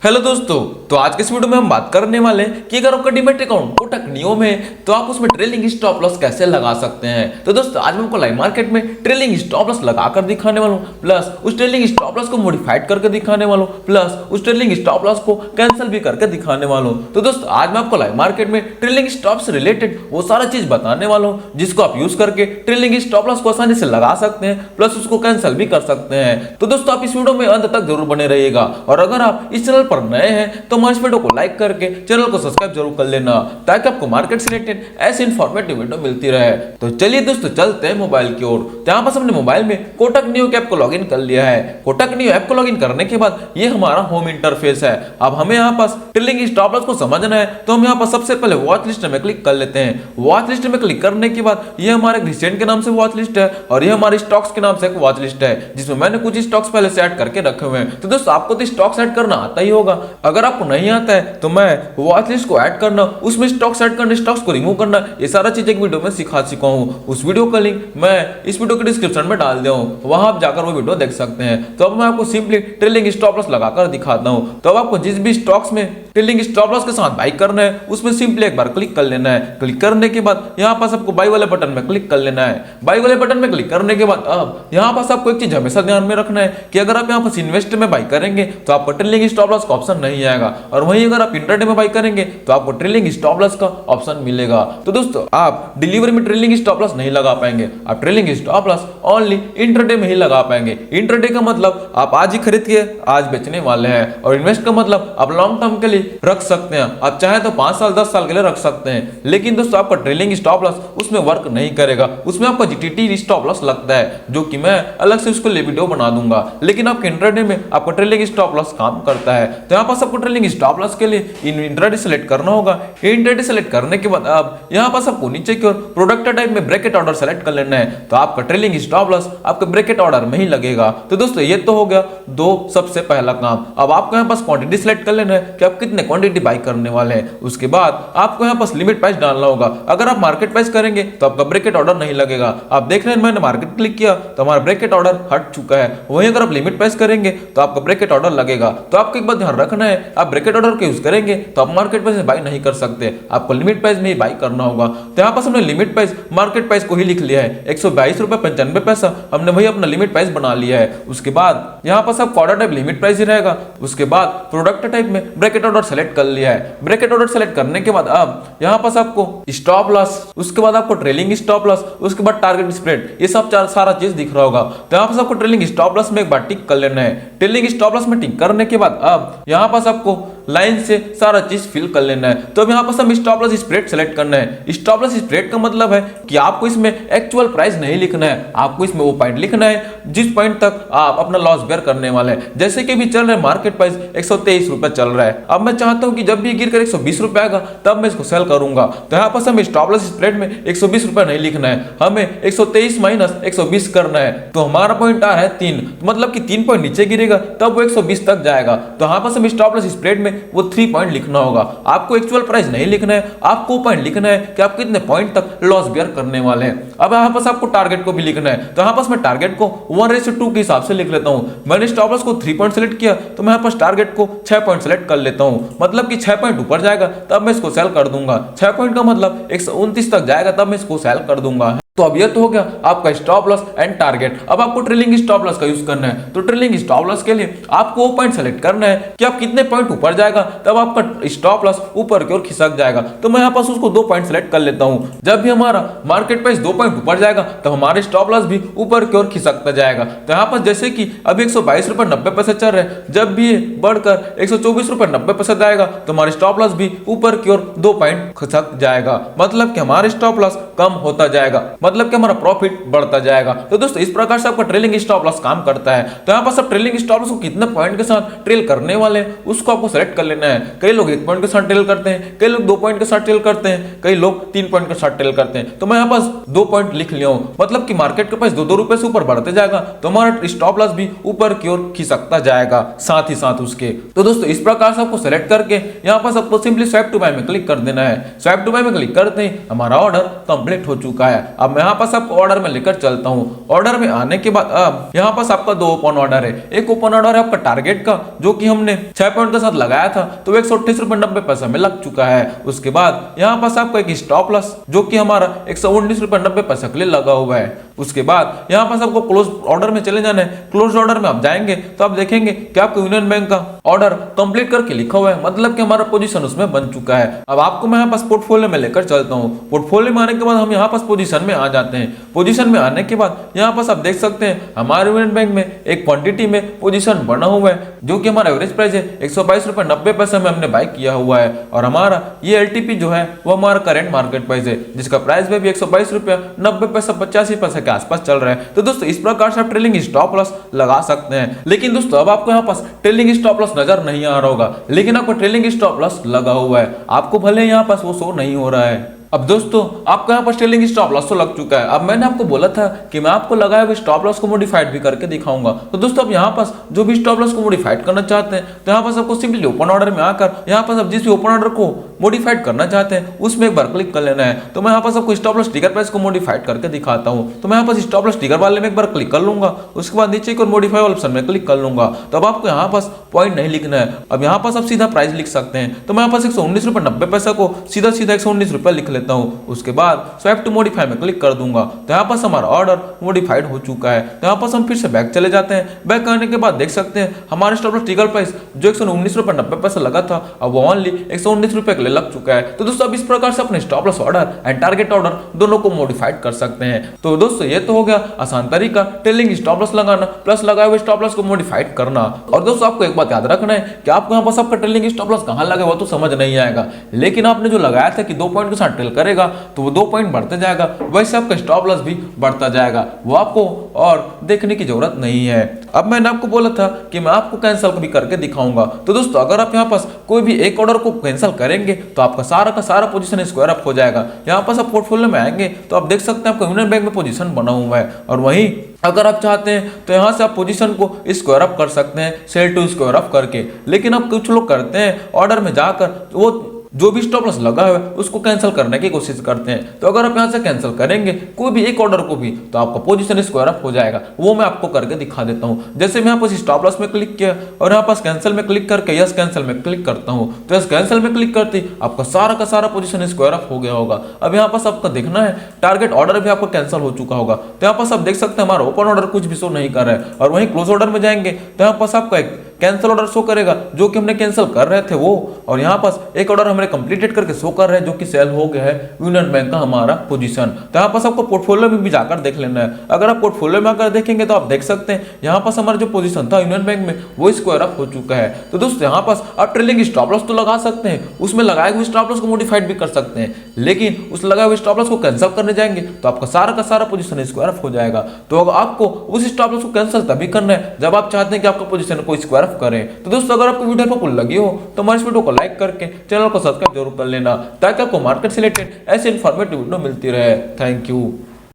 Hello दोस्तों, तो आज के इस वीडियो में हम बात करने वाले हैं कि अगर आपका डीमैट अकाउंट कोटक नियो में है तो आप उसमें ट्रेलिंग स्टॉप लॉस कैसे लगा सकते हैं। तो दोस्तों आज मैं आपको लाइव मार्केट में ट्रेलिंग स्टॉप लॉस लगाकर दिखाने वाला हूं, प्लस उस ट्रेलिंग स्टॉप लॉस को मॉडिफाइड करके दिखाने वाला हूं, प्लस उस ट्रेलिंग स्टॉप लॉस को कैंसिल भी करके दिखाने वाला हूं। तो दोस्तों आज मैं आपको लाइव मार्केट में ट्रेलिंग स्टॉप से रिलेटेड वो सारा चीज बताने वाला हूं जिसको आप यूज करके ट्रेलिंग स्टॉप लॉस को आसानी से लगा सकते हैं, प्लस उसको कैंसिल भी कर सकते हैं। तो दोस्तों आप इस वीडियो में अंत तक जरूर बने रहिएगा, और अगर आप इस चैनल पर नए हैं तो हमारे वीडियो को लाइक करके चैनल को सब्सक्राइब जरूर कर लेना, ताकि आपको मार्केट से रिलेटेड ऐसे इंफॉर्मेटिव वीडियो मिलती रहे। तो चलिए दोस्तों चलते हैं मोबाइल की ओर। तो यहाँ पर हमने मोबाइल में कोटक नियो ऐप को लॉगिन कर लिया है। कोटक नियो ऐप को लॉगिन करने के बाद ये हमारा होम इंटरफेस है। अब हमें यहाँ पास ट्रेलिंग स्टॉप लॉस को समझना है तो हम यहाँ पर सबसे पहले वॉच लिस्ट में क्लिक कर लेते हैं। वॉच लिस्ट में क्लिक करने के बाद ये हमारे रिसेंट के नाम से वॉच लिस्ट है, और ये हमारे स्टॉक्स के नाम से एक वॉच लिस्ट है जिसमें मैंने कुछ स्टॉक्स पहले से ऐड करके रखे हुए हैं। तो दोस्तों आपको तो स्टॉक्स ऐड करना आता ही होगा। अगर आपको नहीं आता है तो मैं वॉच लिस्ट को ऐड करना, उसमें स्टॉक्स ऐड करना, स्टॉक्स को रिमूव करना, ये सारा चीज एक वीडियो में सिखा चुका हूँ। उस वीडियो का लिंक मैं इस वीडियो के डिस्क्रिप्शन में डाल दिया हूँ, वहां आप जाकर वो वीडियो देख सकते हैं। तो अब मैं आपको सिंपली ट्रेलिंग स्टॉप लॉस लगाकर दिखाता हूँ। तो अब आपको जिस भी स्टॉक्स में ट्रेलिंग स्टॉप लॉस के साथ बाई करना है उसमें सिंपली एक बार क्लिक कर लेना है। क्लिक करने के बाद यहाँ पास आपको बाई वाले बटन में क्लिक कर लेना है। बाई वाले बटन में क्लिक करने के बाद अब यहाँ पास आपको एक चीज हमेशा ध्यान में रखना है कि अगर आप यहाँ पास इन्वेस्ट में बाई करेंगे तो आपको ट्रेलिंग स्टॉप लॉस का ऑप्शन नहीं आएगा, और वहीं अगर आप इंट्राडे में बाई करेंगे तो आपको ट्रेलिंग स्टॉप लॉस का ऑप्शन मिलेगा। तो दोस्तों आप डिलीवरी में ट्रेलिंग स्टॉप लॉस नहीं लगा पाएंगे, आप trailing stop loss only intraday में ही लगा पाएंगे। इंट्राडे का मतलब आप आज ही खरीद के आज बेचने वाले हैं, और इन्वेस्ट का मतलब आप लॉन्ग टर्म के लिए रख सकते हैं। आप चाहे तो 5 साल 10 साल के लिए रख सकते हैं, लेकिन दोस्तों आपका ट्रेलिंग स्टॉप लॉस उसमें वर्क नहीं करेगा। उसमें आपका जीटीटी स्टॉप लॉस लगता है, जो कि मैं अलग से उसको लिए वीडियो बना दूंगा, लेकिन आपके इंट्राडे में आपका ट्रेलिंग स्टॉप लॉस काम करता है। तो यहाँ पास आपको ट्रेलिंग स्टॉप लॉस के लिए इंट्राडे सेलेक्ट करना होगा। इंट्राडे सेलेक्ट करने के बाद अब यहाँ पास आपको नीचे की ओर प्रोडक्ट टाइप में ब्रैकेट ऑर्डर सेलेक्ट कर लेना है, तो आपका ट्रेलिंग स्टॉप लॉस आपके ब्रैकेट ऑर्डर में ही लगेगा। तो दोस्तों ये तो हो गया दो सबसे पहला काम। अब आपको यहाँ पास क्वांटिटी सेलेक्ट कर लेना है कि आप कितने क्वांटिटी बाई करने वाले हैं। उसके बाद आपको यहाँ पास लिमिट प्राइस डालना होगा। अगर आप मार्केट प्राइस करेंगे तो आपका ब्रैकेट ऑर्डर नहीं लगेगा। आप देख रहे हैं मैंने मार्केट क्लिक किया तो हमारा ब्रैकेट ऑर्डर हट चुका है। वहीं अगर आप लिमिट प्राइस करेंगे तो आपका ब्रैकेट ऑर्डर लगेगा। तो आपको एक बात ध्यान रखना है, आप ब्रैकेट ऑर्डर का यूज करेंगे तो आप मार्केट प्राइस में बाई नहीं कर सकते, आपको लिमिट प्राइस में ही बाई करना होगा। तो यहाँ पास हमने लिमिट प्राइस मार्केट प्राइस को ही लिख लिया है, 122.95 हमने वही अपना लिमिट प्राइस बना लिया है। उसके बाद यहाँ पास आप ऑर्डर टाइप लिमिट प्राइस ही रहेगा। उसके बाद प्रोडक्ट टाइप में ब्रैकेट ऑर्डर सेलेक्ट कर लिया है। ब्रैकेट ऑर्डर सेलेक्ट करने के बाद अब यहाँ पास आपको स्टॉप लॉस, उसके बाद आपको ट्रेलिंग स्टॉप लॉस, उसके बाद टारगेट स्प्रेड, ये सब सारा चीज दिख रहा होगा। तो यहाँ पास आपको ट्रेलिंग स्टॉप लॉस में एक बार टिक कर लेना है। ट्रेलिंग स्टॉप लॉस में टिक करने के बाद अब यहाँ पास आपको लाइन से सारा चीज फिल कर लेना है। तो अब यहाँ पास हम स्टॉप लॉस स्प्रेड सेलेक्ट करना है। स्टॉप लॉस स्प्रेड का मतलब है कि आपको इसमें एक्चुअल प्राइस नहीं लिखना है, आपको इसमें वो पॉइंट लिखना है जिस पॉइंट तक आप अपना लॉस बेयर करने वाले हैं। जैसे कि भी चल रहा है मार्केट प्राइस 123 रुपए चल रहा है। अब मैं चाहता हूं कि जब भी गिर कर 120 रुपए आएगा तब मैं इसको सेल करूंगा। तो यहाँ पास हमें स्टॉप लॉस स्प्रेड में 120 रुपए नहीं लिखना है, हमें 123 माइनस 120 करना है। तो हमारा पॉइंट आ रहा है 3, मतलब कि 3 पॉइंट नीचे गिरेगा तब वो 120 तक जाएगा। तो यहाँ पास हम स्टॉप लॉस स्प्रेड में वो 3 पॉइंट लिखना होगा। आपको एक्चुअल प्राइस नहीं लिखना है, आपको पॉइंट लिखना है कि आप कितने पॉइंट तक लॉस बेयर करने वाले हैं। अब यहाँ पास आपको टारगेट को भी लिखना है। तो यहाँ पास मैं टारगेट को 1:2 के हिसाब से लिख लेता हूँ। मैंने स्टॉप लॉस को 3 पॉइंट सेलेक्ट किया तो मैं यहाँ पास टारगेट को 6 पॉइंट सेलेक्ट कर लेता हूँ, मतलब कि 6 पॉइंट ऊपर जाएगा तब मैं इसको सेल कर दूंगा। 6 पॉइंट का मतलब 129 तक जाएगा तब मैं इसको सेल कर दूंगा। तो अब ये तो हो गया आपका स्टॉप लॉस एंड टारगेट। अब आपको ट्रेलिंग स्टॉप लॉस का यूज करना है। तो ट्रेलिंग स्टॉप लॉस के लिए आपको वो पॉइंट सेलेक्ट करना है कि आप कितने पॉइंट ऊपर जाएगा तब आपका स्टॉप लॉस ऊपर की ओर खिसक जाएगा। तो मैं यहाँ पास उसको 2 पॉइंट सेलेक्ट कर लेता हूँ। जब भी हमारा मार्केट प्राइस 2 पॉइंट ऊपर जाएगा तो हमारे स्टॉप लॉस भी ऊपर की ओर खिसकता जाएगा। तो यहाँ पर जैसे कि अभी 122.90 चल रहे हैं, जब भी बढ़कर 124.90 जाएगा तो हमारे स्टॉप लॉस भी ऊपर की ओर 2 पॉइंट खिसक जाएगा, मतलब कि हमारे स्टॉप लॉस कम होता जाएगा, मतलब कि हमारा प्रॉफिट बढ़ता जाएगा। तो दोस्तों इस प्रकार से आपका ट्रेलिंग स्टॉप लॉस काम करता है। तो यहाँ पर आप ट्रेलिंग स्टॉप लॉस को कितने पॉइंट के साथ ट्रेल करने वाले हैं उसको आपको सेलेक्ट कर लेना है। कई लोग 1 पॉइंट के साथ ट्रेल करते हैं, कई लोग 2 पॉइंट के साथ ट्रेल करते हैं, कई लोग 3 पॉइंट के साथ ट्रेल करते हैं। तो मैं यहाँ पास 2 पॉइंट लिख लिया हूँ, मतलब कि मार्केट के पास 2-2 रुपए से ऊपर बढ़ते जाएगा तो हमारा स्टॉप लॉस भी ऊपर की ओर खिसकता जाएगा साथ ही साथ उसके। तो दोस्तों इस प्रकार से आपको सेलेक्ट करके यहाँ पास आपको सिंपली स्वैप टू बाय में क्लिक कर देना है। स्वैप टू बाय में क्लिक करते ही हमारा ऑर्डर कंप्लीट हो चुका है। अब मैं यहाँ पास आपको ऑर्डर में लेकर चलता हूँ। ऑर्डर में आने के बाद अब यहाँ पास आपका दो ओपन ऑर्डर है। एक ओपन ऑर्डर है आपका टारगेट का, जो कि हमने 6 पॉइंट के साथ लगाया था, तो 128.90 में लग चुका है। उसके बाद यहाँ पास आपका एक स्टॉप लॉस जो कि हमारा 119.90 के लिए लगा हुआ है। उसके बाद यहाँ पास आपको क्लोज ऑर्डर में चले जाना है। क्लोज ऑर्डर में आप जाएंगे तो आप देखेंगे कि आपको यूनियन बैंक का ऑर्डर कंप्लीट करके लिखा हुआ है, मतलब कि हमारा पोजीशन उसमें बन चुका है। अब आपको मैं यहाँ पास पोर्टफोलियो में लेकर चलता हूँ। पोर्टफोलियो में आने के बाद हम यहाँ पास पोजीशन में आ जाते हैं। पोजीशन में आने के बाद यहाँ पास आप देख सकते हैं हमारे यूनियन बैंक में एक क्वांटिटी में पोजीशन बना हुआ है, जो कि हमारा एवरेज प्राइस है 122.90 में हमने बाय किया हुआ है। और हमारा ये एलटीपी जो है वो हमारा करंट मार्केट प्राइस है, जिसका प्राइस भी 122.90 के आसपास चल रहा है। तो दोस्तों इस प्रकार से आप ट्रेलिंग स्टॉप लॉस लगा सकते हैं। लेकिन दोस्तों अब आपको यहाँ पास ट्रेलिंग स्टॉप लॉस नजर नहीं आ रहा होगा, लेकिन आपको ट्रेलिंग स्टॉप लॉस लगा हुआ है। आपको भले यहाँ पास वो शो नहीं हो रहा है। अब दोस्तों आपको यहाँ पर ट्रेलिंग स्टॉप लॉस तो लग चुका है। अब मैंने आपको बोला था कि मैं आपको लगाए हुए स्टॉप लॉस को मॉडिफाइड भी करके दिखाऊंगा। तो दोस्तों अब यहाँ पास जो भी स्टॉप लॉस को मॉडिफाइड करना चाहते हैं, तो यहाँ पास आपको सिंपली ओपन ऑर्डर में आकर यहाँ पास आप जिस भी ओपन ऑर्डर को मॉडिफाइड करना चाहते हैं उसमें एक बार क्लिक कर लेना है। तो मैं यहाँ पास आपको स्टॉप लॉस ट्रिगर प्राइस को मॉडिफाइड करके दिखाता हूँ। तो मैं यहाँ पास स्टॉप लॉस ट्रिगर वाले में एक बार क्लिक कर लूंगा। उसके बाद नीचे एक और मॉडिफाई ऑप्शन में क्लिक कर लूंगा। तो अब आपको यहाँ पास पॉइंट नहीं लिखना है, अब यहाँ पास आप सीधा प्राइस लिख सकते हैं। तो मैं यहाँ पास 119.90 को सीधा 119 रुपये लिख लेता हूँ। उसके बाद स्वैप टू मॉडिफाई में क्लिक कर दूंगा। तो यहाँ पास हमारा ऑर्डर मॉडिफाइड हो चुका है। तो यहाँ पास हम फिर से बैक चले जाते हैं। बैक आने के बाद देख सकते हैं हमारे स्टॉप लॉस ट्रिगर प्राइस जो 119.90 लगा था, अब वो ओनली 119 रुपये के लिए लग चुका है। तो दोस्तों अब इस प्रकार से अपने stop loss order and target order दोनों को मॉडिफाइड कर सकते हैं। तो दोस्तों ये तो हो गया आसान तरीका ट्रेलिंग स्टॉप लॉस लगाना प्लस लगाए हुए स्टॉप लॉस को मॉडिफाइड करना। और दोस्तों आपको एक बात याद रखना है कि आपको यहाँ पास आपका ट्रेलिंग स्टॉप लॉस कहाँ लगे वो तो समझ नहीं आएगा, लेकिन आपने जो लगाया था कि 2 पॉइंट के साथ ट्रेल करेगा तो वो 2 पॉइंट बढ़ते जाएगा, वैसे आपका स्टॉप लॉस भी बढ़ता जाएगा। वो आपको और देखने की जरूरत नहीं है। अब मैंने आपको बोला था कि मैं आपको कैंसिल भी करके दिखाऊंगा। तो दोस्तों अगर आप यहाँ पास कोई भी एक ऑर्डर को कैंसिल करेंगे तो आपका सारा का सारा पोजीशन स्क्वायर अप हो जाएगा। यहाँ पास आप पोर्टफोलियो में आएंगे तो आप देख सकते हैं आपका यूनियन बैंक में पोजीशन बना हुआ है, और वहीं अगर आप चाहते हैं तो यहाँ से आप पोजीशन को स्क्वायर अप कर सकते हैं सेल टू स्क्वायर अप करके। लेकिन अब कुछ लोग करते हैं ऑर्डर में जाकर वो जो भी स्टॉप लॉस लगा है उसको कैंसिल करने की कोशिश करते हैं। तो अगर आप यहाँ से कैंसिल करेंगे कोई भी एक ऑर्डर को भी तो आपका पोजीशन स्क्वायर अप हो जाएगा। वो मैं आपको करके दिखा देता हूँ। जैसे मैं यहाँ पास स्टॉप लॉस में क्लिक किया और यहाँ पास कैंसिल में क्लिक करके यस कैंसिल में क्लिक करता हूँ, तो यस कैंसिल में क्लिक करते आपका सारा का सारा पोजीशन स्क्वायर अप हो गया होगा। अब यहाँ पास आपका देखना है टारगेट ऑर्डर भी आपका कैंसिल हो चुका होगा। तो यहाँ पास आप देख सकते हैं हमारा ओपन ऑर्डर कुछ भी शो नहीं कर रहा है, और वहीं क्लोज ऑर्डर में जाएंगे तो यहाँ पास आपका एक कैंसिल ऑर्डर शो करेगा जो कि हमने कैंसिल कर रहे थे वो, और यहाँ पास एक ऑर्डर हमने कंप्लीटेड करके शो कर रहे हैं जो कि सेल हो गया है यूनियन बैंक का हमारा पोजीशन। तो यहाँ पास आपको पोर्टफोलियो में भी जाकर देख लेना है। अगर आप पोर्टफोलियो में आकर देखेंगे तो आप देख सकते हैं यहाँ पास हमारा जो पोजीशन था यूनियन बैंक में वो स्क्वायर अप हो चुका है। तो दोस्तों यहाँ पास आप ट्रेलिंग स्टॉप लॉस तो लगा सकते हैं, उसमें लगाए हुए स्टॉप लॉस को मॉडिफाइड भी कर सकते हैं, लेकिन उस लगाए हुए स्टॉप लॉस को कैंसिल करने जाएंगे तो आपका सारा का सारा पोजीशन स्क्वायर अप हो जाएगा। तो आपको उस स्टॉप लॉस को कैंसिल तभी करना है जब आप चाहते हैं कि आपका पोजीशन को स्क्वायर अप करें। तो दोस्तों अगर आपको वीडियो हेल्पफुल लगी हो तो हमारे इस वीडियो को लाइक करके चैनल को सब्सक्राइब जरूर कर लेना, ताकि आपको मार्केट से रिलेटेड ऐसे इन्फॉर्मेटिव वीडियो मिलती रहे। Thank you.